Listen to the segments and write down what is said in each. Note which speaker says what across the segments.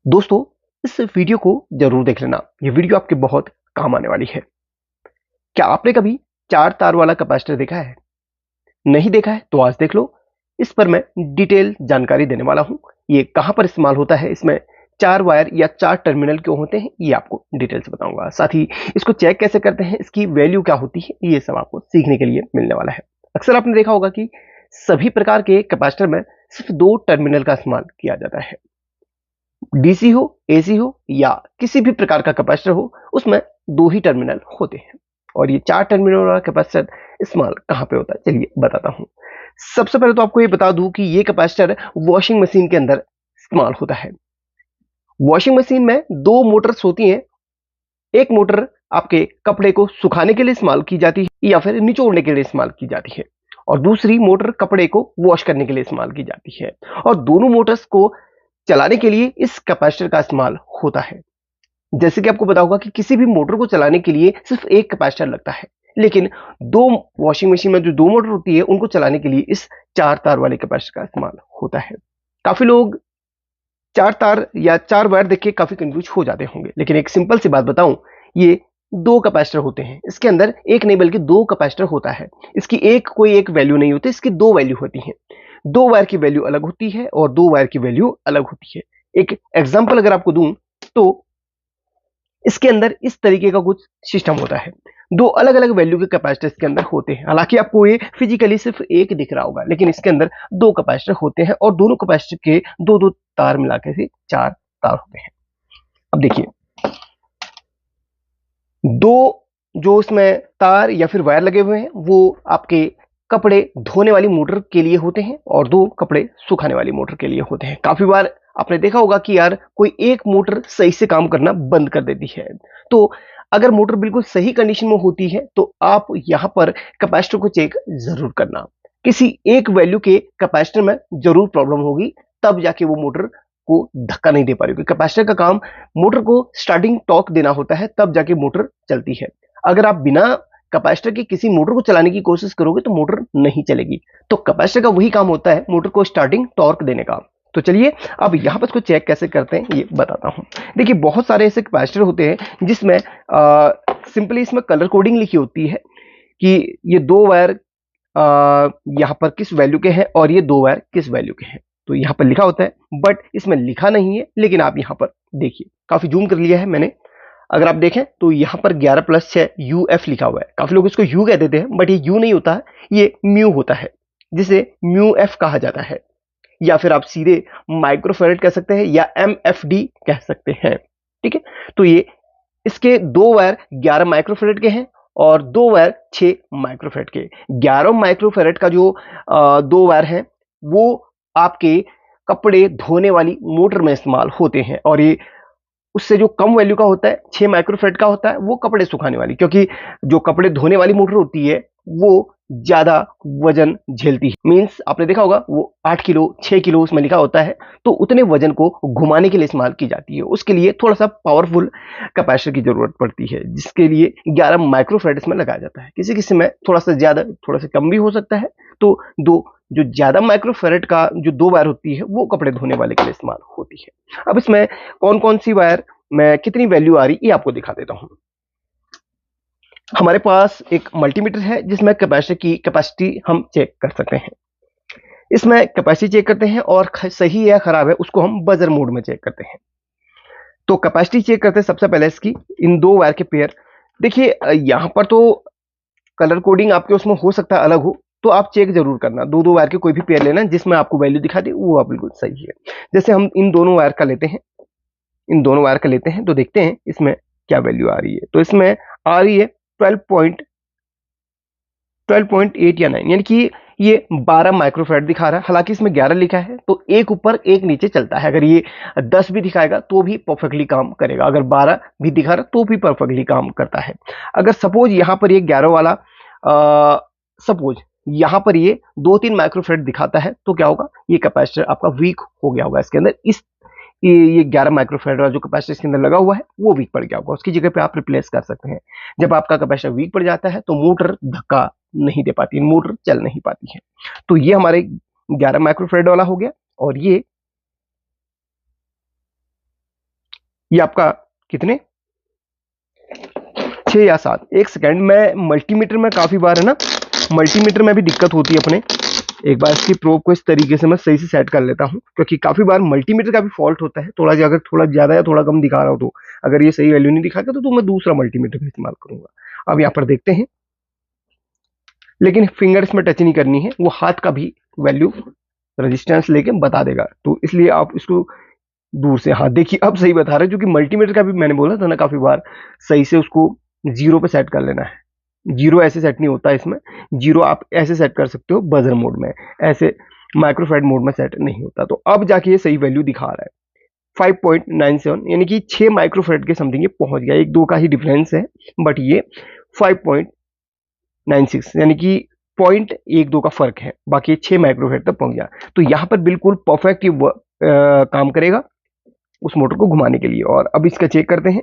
Speaker 1: दोस्तों, इस वीडियो को जरूर देख लेना। ये वीडियो आपके बहुत काम आने वाली है। क्या आपने कभी चार तार वाला कैपेसिटर देखा है? नहीं देखा है तो आज देख लो। इस पर मैं डिटेल जानकारी देने वाला हूं। ये कहां पर इस्तेमाल होता है, इसमें चार वायर या चार टर्मिनल क्यों होते हैं, ये आपको डिटेल से बताऊंगा। साथ ही इसको चेक कैसे करते हैं, इसकी वैल्यू क्या होती है, ये सब आपको सीखने के लिए मिलने वाला है। अक्सर आपने देखा होगा कि सभी प्रकार के कैपेसिटर में सिर्फ दो टर्मिनल का इस्तेमाल किया जाता है। डीसी हो, एसी हो या किसी भी प्रकार का कैपेसिटर हो, उसमें दो ही टर्मिनल होते हैं। और ये चार टर्मिनल वाला कैपेसिटर इस्तेमाल कहां पे होता है, चलिए बताता हूं। सबसे पहले तो आपको ये बता दूं कि ये कैपेसिटर वॉशिंग मशीन के अंदर इस्तेमाल होता है। वॉशिंग मशीन में दो मोटर्स होती हैं। एक मोटर आपके कपड़े को सुखाने के लिए इस्तेमाल की जाती है या फिर निचोड़ने के लिए इस्तेमाल की जाती है, और दूसरी मोटर कपड़े को वॉश करने के लिए इस्तेमाल की जाती है। और दोनों मोटर्स को चलाने के लिए इस कैपेसिटर का इस्तेमाल होता है। जैसे कि आपको पता होगा कि किसी भी मोटर को चलाने के लिए सिर्फ एक कैपेसिटर लगता है, लेकिन दो वॉशिंग मशीन में जो दो मोटर होती है उनको चलाने के लिए इस चार तार वाले कैपेसिटर का इस्तेमाल होता है। काफी लोग चार तार या चार वायर देख के काफी कंफ्यूज हो जाते होंगे, लेकिन एक सिंपल सी बात बताऊं, ये दो कैपेसिटर होते हैं। इसके अंदर एक नहीं बल्कि दो कैपेसिटर होता है। इसकी कोई एक वैल्यू नहीं होती, इसकी दो वैल्यू होती हैं। दो वायर की वैल्यू अलग होती है और दो वायर की वैल्यू अलग होती है। एक एग्जांपल अगर आपको दूं तो इसके अंदर इस तरीके का कुछ सिस्टम होता है। दो अलग अलग वैल्यू के कैपेसिटर इसके अंदर होते हैं। हालांकि आपको ये फिजिकली सिर्फ एक दिख रहा होगा, लेकिन इसके अंदर दो कैपेसिटर होते हैं और दोनों कैपेसिटर के दो दो तार मिलाकर से चार तार होते हैं। अब देखिए, दो जो इसमें तार या फिर वायर लगे हुए हैं वो आपके कपड़े धोने वाली मोटर के लिए होते हैं और दो कपड़े सुखाने वाली मोटर के लिए होते हैं। काफी बार आपने देखा होगा कि यार कोई एक मोटर सही से काम करना बंद कर देती है। तो अगर मोटर बिल्कुल सही कंडीशन में होती है तो आप यहां पर कैपेसिटर को चेक जरूर करना। किसी एक वैल्यू के कैपेसिटर में जरूर प्रॉब्लम होगी, तब जाके वो मोटर को धक्का नहीं दे पा रही होगी। कैपेसिटर का काम मोटर को स्टार्टिंग टॉर्क देना होता है, तब जाके मोटर चलती है। अगर आप बिना कैपेसिटर के किसी मोटर को चलाने की कोशिश करोगे तो मोटर नहीं चलेगी। तो कैपेसिटर का वही काम होता है, मोटर को स्टार्टिंग टॉर्क देने का। तो चलिए अब यहां पर इसको चेक कैसे करते हैं ये बताता हूं। देखिए, बहुत सारे ऐसे कैपेसिटर होते हैं जिसमें सिंपली इसमें कलर कोडिंग लिखी होती है कि ये दो वायर यहां पर किस वैल्यू के हैं और ये दो वायर किस वैल्यू के हैं। तो यहां पर लिखा होता है, बट इसमें लिखा नहीं है। लेकिन आप यहां पर देखिए, काफी जूम कर लिया है मैंने। अगर आप देखें तो यहां पर 11+6 UF लिखा हुआ है। काफी लोग इसको यू कह देते हैं, बट ये यू नहीं होता है, ये म्यू होता है, जिसे म्यू एफ कहा जाता है। या फिर आप सीधे माइक्रोफेरेड कह सकते हैं या MFD कह सकते हैं। ठीक है, तो ये इसके दो वायर 11 माइक्रोफेरेड के हैं और दो वायर 6 माइक्रोफेरेड के। 11 माइक्रोफेरेड का जो दो वायर हैं वो आपके कपड़े धोने वाली मोटर में इस्तेमाल होते हैं, और ये उससे जो कम वैल्यू का होता है 6 माइक्रोफेरेड का होता है, वो कपड़े सुखाने वाली, क्योंकि जो कपड़े धोने वाली मोटर होती है वो ज्यादा वजन झेलती है। मींस आपने देखा होगा वो 8 किलो 6 किलो उसमें लिखा होता है, तो उतने वजन को घुमाने के लिए इस्तेमाल की जाती है। उसके लिए थोड़ा सा पावरफुल कैपेसिटर की जरूरत पड़ती है, जिसके लिए 11 माइक्रोफेरेड इसमें लगाया जाता है। किसी किसी में थोड़ा सा ज्यादा थोड़ा सा कम भी हो सकता है। तो दो जो ज्यादा माइक्रोफेरेड का जो दो वायर होती है वो कपड़े धोने वाले के लिए इस्तेमाल होती है। अब इसमें कौन कौन सी वायर में कितनी वैल्यू आ रही ये आपको दिखा देता हूं। हमारे पास एक मल्टीमीटर है जिसमें कैपेसिटर की कैपेसिटी हम चेक कर सकते हैं। इसमें कैपेसिटी चेक करते हैं और सही है या खराब है उसको हम बजर मोड में चेक करते हैं। तो कैपेसिटी चेक करते हैं सबसे पहले इसकी इन दो वायर के पेयर। देखिए, यहां पर तो कलर कोडिंग आपके उसमें हो सकता है अलग हो, तो आप चेक जरूर करना। दो दो वायर के कोई भी पेयर लेना जिसमें आपको वैल्यू दिखा दे, वो आप बिल्कुल सही है। जैसे हम इन दोनों वायर का लेते हैं, इन दोनों वायर का लेते हैं तो देखते हैं इसमें क्या वैल्यू आ रही है। तो इसमें आ रही है 12.8 या 9, यानी कि ये 12 माइक्रोफेरेड दिखा रहा है। हालांकि इसमें 11 लिखा है तो एक ऊपर एक नीचे चलता है। अगर ये 10 भी दिखाएगा तो भी परफेक्टली काम करेगा, अगर 12 भी दिखा रहा तो भी परफेक्टली काम करता है। अगर सपोज यहां पर ये 11 वाला सपोज यहां पर ये 2-3 माइक्रोफेरेड दिखाता है, तो क्या होगा, ये कैपेसिटर आपका वीक हो गया होगा। इसके अंदर इस ये 11 माइक्रोफेरेड वाला जो कैपेसिटर इसके अंदर लगा हुआ है वो वीक पड़ गया होगा, उसकी जगह पे आप रिप्लेस कर सकते हैं। जब आपका कैपेसिटर वीक पड़ जाता है तो मोटर धक्का नहीं दे पाती, मोटर चल नहीं पाती है। तो ये हमारे 11 माइक्रोफेरेड वाला हो गया, और ये ये आपका कितने 6 या 7 एक सेकेंड। मैं मल्टीमीटर में काफी बार है ना, मल्टीमीटर में भी दिक्कत होती है अपने। एक बार इसकी प्रोब को इस तरीके से मैं सही से सेट कर लेता हूं, क्योंकि काफी बार मल्टीमीटर का भी फॉल्ट होता है। थोड़ा अगर थोड़ा ज्यादा या थोड़ा कम दिखा रहा हो तो अगर ये सही वैल्यू नहीं दिखाएगा तो मैं दूसरा मल्टीमीटर का इस्तेमाल करूंगा। अब यहाँ पर देखते हैं, लेकिन फिंगर्स में टच नहीं करनी है, वो हाथ का भी वैल्यू रेजिस्टेंस लेके बता देगा, तो इसलिए आप इसको दूर से, हाँ देखिए अब सही बता रहे हैं। क्योंकि मल्टीमीटर का भी मैंने बोला था ना काफी बार सही से उसको 0 पे सेट कर लेना है। 0 ऐसे सेट नहीं होता इसमें, 0 आप ऐसे सेट कर सकते हो बजर मोड में, ऐसे माइक्रोफैराड मोड में सेट नहीं होता। तो अब जाके ये सही वैल्यू दिखा रहा है 5.97, यानी कि 6 माइक्रोफैराड के समथिंग ये पहुंच गया। 1-2 का ही डिफरेंस है, बट ये 5.96 यानी कि 0.12 का फर्क है, बाकी 6 माइक्रोफैराड तक पहुंच गया। तो यहाँ पर बिल्कुल परफेक्ट ये काम करेगा उस मोटर को घुमाने के लिए। और अब इसका चेक करते हैं।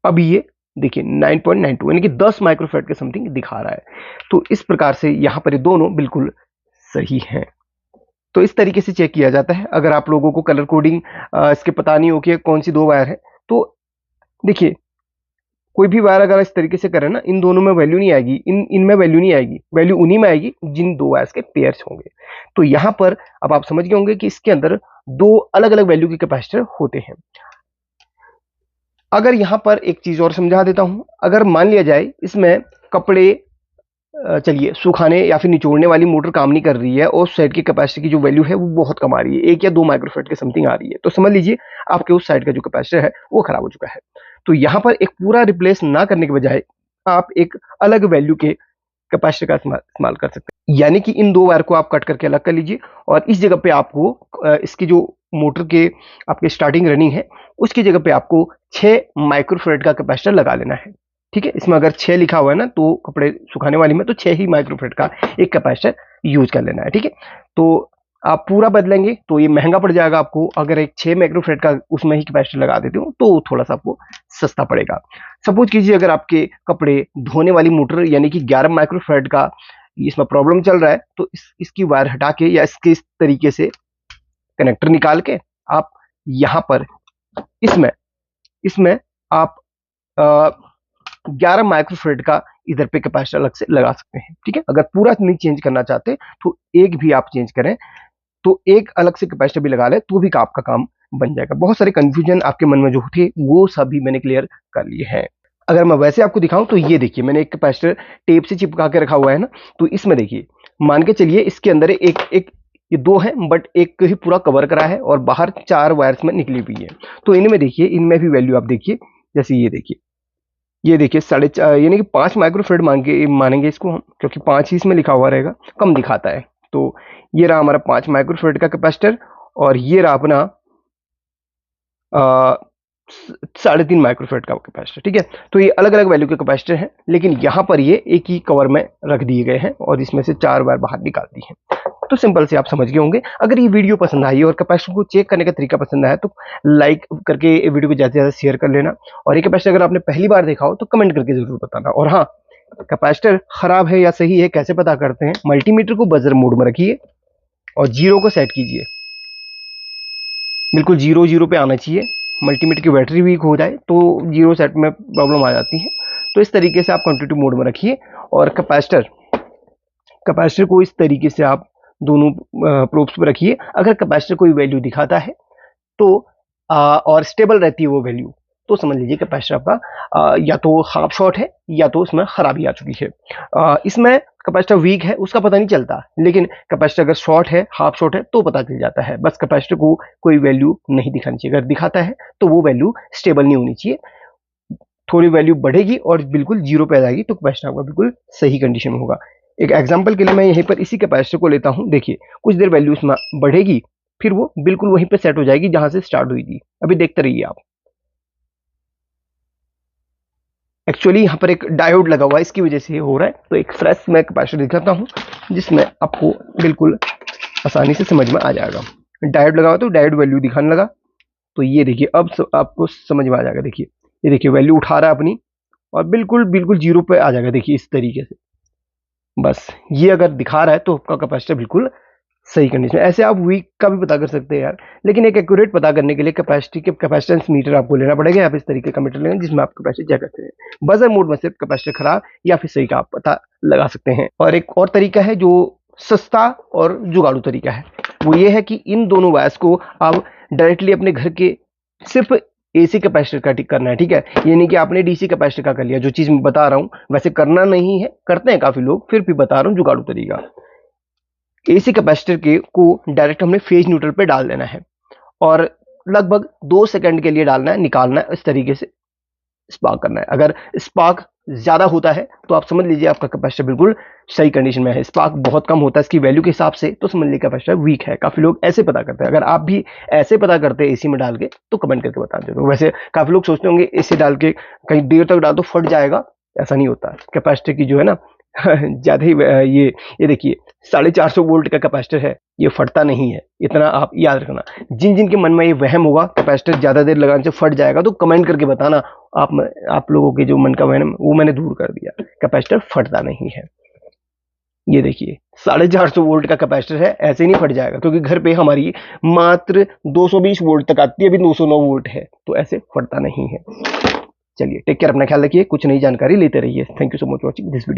Speaker 1: अब ये देखिए 9.92 यानी कि 10 माइक्रोफैराड के समथिंग दिखा रहा है। तो इस प्रकार से यहाँ पर ये दोनों बिल्कुल सही हैं। तो इस तरीके से चेक किया जाता है। अगर आप लोगों को कलर कोडिंग इसके पता नहीं हो कि कौन सी 2 वायर है, तो देखिए कोई भी वायर अगर इस तरीके से करें ना, इन दोनों में वैल्यू नहीं आएगी, इनमें वैल्यू नहीं आएगी, वैल्यू उन्हीं में आएगी जिन 2 वायर्स के पेयर्स होंगे। तो यहाँ पर अब आप समझ गए होंगे कि इसके अंदर 2 अलग अलग वैल्यू के कैपेसिटर होते हैं। अगर यहाँ पर एक चीज और समझा देता हूं, अगर मान लिया जाए इसमें कपड़े चलिए सुखाने या फिर निचोड़ने वाली मोटर काम नहीं कर रही है और उस साइड की कैपेसिटी की जो वैल्यू है वो बहुत कम आ रही है, 1 या 2 माइक्रोफैराड के समथिंग आ रही है, तो समझ लीजिए आपके उस साइड का जो कैपेसिटर है वो खराब हो चुका है। तो यहाँ पर एक पूरा रिप्लेस ना करने के बजाय आप एक अलग वैल्यू के कैपेसिटर का इस्तेमाल कर सकते हैं। यानी कि इन 2 वायर को आप कट करके अलग कर लीजिए और इस जगह पे आपको इसकी जो मोटर के आपके स्टार्टिंग रनिंग है उसकी जगह पे आपको 6 माइक्रोफैराड का कैपेसिटर लगा लेना है। ठीक है, इसमें अगर 6 लिखा हुआ है ना तो कपड़े सुखाने वाली में, तो 6 ही माइक्रोफैराड का एक कैपेसिटर यूज कर लेना है। ठीक है, तो आप पूरा बदलेंगे तो ये महंगा पड़ जाएगा आपको। अगर एक 6 माइक्रोफैराड का उसमें ही कैपेसिटर लगा देते हो तो थोड़ा सा आपको सस्ता पड़ेगा। सपोज कीजिए अगर आपके कपड़े धोने वाली मोटर यानी कि 11 माइक्रोफैराड का इसमें प्रॉब्लम चल रहा है, तो इसकी वायर हटा के या इसके इस तरीके से कनेक्टर निकाल के आप यहाँ पर इसमें इसमें आप 11 माइक्रोफैराड का इधर पे कैपेसिटर अलग से लगा सकते हैं। ठीक है, अगर पूरा नहीं चेंज करना चाहते तो एक भी आप चेंज करें, तो एक अलग से कैपेसिटर भी लगा ले तो भी आपका काम बन जाएगा। बहुत सारे कंफ्यूजन आपके मन में जो थे वो सभी मैंने क्लियर कर लिए हैं। अगर मैं वैसे आपको दिखाऊं तो ये देखिए मैंने एक कैपेसिटर टेप से चिपका के रखा हुआ है ना, तो इसमें देखिए मान के चलिए इसके अंदर एक एक ये 2 है बट एक ही पूरा कवर करा है और बाहर 4 वायर्स में निकली हुई है। तो इनमें देखिए, इनमें भी वैल्यू आप देखिए, जैसे ये देखिए 4.5 यानी कि 5 माइक्रोफैराड मानेंगे इसको हम, क्योंकि 5 ही इसमें लिखा हुआ रहेगा, कम दिखाता है। तो ये रहा हमारा 5 माइक्रोफैराड का कैपेसिटर और ये रहा अपना 3.5 माइक्रोफैराड का कैपेसिटर। ठीक है, तो ये अलग अलग वैल्यू के कैपेसिटर हैं, लेकिन यहाँ पर ये एक ही कवर में रख दिए गए हैं और इसमें से 4 वायर बाहर निकाल दी हैं। तो सिंपल से आप समझ गए होंगे। अगर ये वीडियो पसंद आई और कैपेसिटर को चेक करने का तरीका पसंद आया तो लाइक करके वीडियो को ज़्यादा से ज़्यादा शेयर कर लेना। और ये कैपेसिटर अगर आपने पहली बार देखा हो तो कमेंट करके जरूर बताना। और हाँ, कैपेसिटर खराब है या सही है कैसे पता करते हैं, मल्टीमीटर को बजर मोड में रखिए और 0 को सेट कीजिए, बिल्कुल 0 पे आना चाहिए। मल्टीमीटर की बैटरी वीक हो जाए तो 0 सेट में प्रॉब्लम आ जाती है। तो इस तरीके से आप कंटिन्यू मोड में रखिए और कैपेसिटर को इस तरीके से आप दोनों प्रोब्स पर रखिए। अगर कैपेसिटर कोई वैल्यू दिखाता है तो और स्टेबल रहती है वो वैल्यू, तो समझ लीजिए कैपेसिटर आपका या तो हाफ शॉर्ट है या तो उसमें खराबी आ चुकी है। इसमें कैपेसिटर वीक है उसका पता नहीं चलता, लेकिन कैपेसिटर अगर शॉर्ट है, हाफ शॉर्ट है तो पता चल जाता है। बस कैपेसिटर को कोई वैल्यू नहीं दिखानी चाहिए, अगर दिखाता है तो वो वैल्यू स्टेबल नहीं होनी चाहिए। थोड़ी वैल्यू बढ़ेगी और बिल्कुल 0 पे आ जाएगी तो कैपेसिटर आपका बिल्कुल सही कंडीशन में होगा। एक एग्जांपल के लिए मैं यहीं पर इसी कैपेसिटर को लेता हूं, देखिए कुछ देर वैल्यू इसमें बढ़ेगी फिर वो बिल्कुल वहीं पे सेट हो जाएगी जहां से स्टार्ट हुई थी। अभी देखते रहिए आप। एक्चुअली यहाँ पर एक डायोड लगा हुआ है, इसकी वजह से ये हो रहा है। तो एक फ्रेश मैं कैपेसिटर दिखाता हूँ जिसमें आपको बिल्कुल आसानी से समझ में आ जाएगा। डायोड लगा हुआ तो डायोड वैल्यू दिखाने लगा, तो ये देखिए अब आपको समझ में आ जाएगा। देखिए ये देखिए वैल्यू उठा रहा है अपनी और बिल्कुल बिल्कुल 0 पे आ जाएगा। देखिए इस तरीके से, बस ये अगर दिखा रहा है तो आपका कैपेसिटर बिल्कुल सही कंडीशन। ऐसे आप वीक का भी पता कर सकते हैं यार, लेकिन एक एक्यूरेट पता करने के लिए कैपेसिटी के कैपेसिटेंस मीटर आपको लेना पड़ेगा। आप इस तरीके का मीटर लेंगे जिसमें आप कैपेसिटी चेक करते हैं। बजर मोड में सिर्फ कैपेसिटी खराब या फिर सही का आप पता लगा सकते हैं। और एक और तरीका है जो सस्ता और जुगाड़ू तरीका है, वो ये है कि इन दोनों वायर्स को आप डायरेक्टली अपने घर के सिर्फ एसी कैपेसिटर का टिक करना है, ठीक है। ये नहीं कि आपने डीसी कैपेसिटर का कर लिया। जो चीज मैं बता रहा हूं वैसे करना नहीं है, करते हैं काफी लोग, फिर भी बता रहा हूं जुगाड़ू तरीका। एसी कैपेसिटर के को डायरेक्ट हमने फेज न्यूट्रल पे डाल देना है और लगभग 2 सेकंड के लिए डालना है, निकालना है, इस तरीके से स्पार्क करना है। अगर स्पार्क ज्यादा होता है तो आप समझ लीजिए आपका कैपेसिटर बिल्कुल सही कंडीशन में है। स्पार्क बहुत कम होता है इसकी वैल्यू के हिसाब से तो समझ लीजिए कैपेसिटर वीक है। काफी लोग ऐसे पता करते हैं। अगर आप भी ऐसे पता करते हैं एसी में डाल के तो कमेंट करके बता दो। वैसे काफी लोग सोचते होंगे एसी डाल के कहीं देर तक डाल तो फट जाएगा, ऐसा नहीं होता। कैपेसिटर की जो है ना ज्यादा ही ये देखिए 450 वोल्ट का कैपेसिटर है, ये फटता नहीं है, इतना आप याद रखना। जिन जिन के मन में ये वहम होगा कैपेसिटर ज्यादा देर लगाने से फट जाएगा तो कमेंट करके बताना। आप लोगों के जो मन का वहम वो मैंने दूर कर दिया, कैपेसिटर फटता नहीं है। ये देखिए 450 वोल्ट का कैपेसिटर है, ऐसे नहीं फट जाएगा क्योंकि घर पे हमारी मात्र 220 वोल्ट तक आती है, अभी 209 वोल्ट है तो ऐसे फटता नहीं है। चलिए टेक केयर, अपना ख्याल रखिए, कुछ नई जानकारी लेते रहिए। Thank you so much watching this video.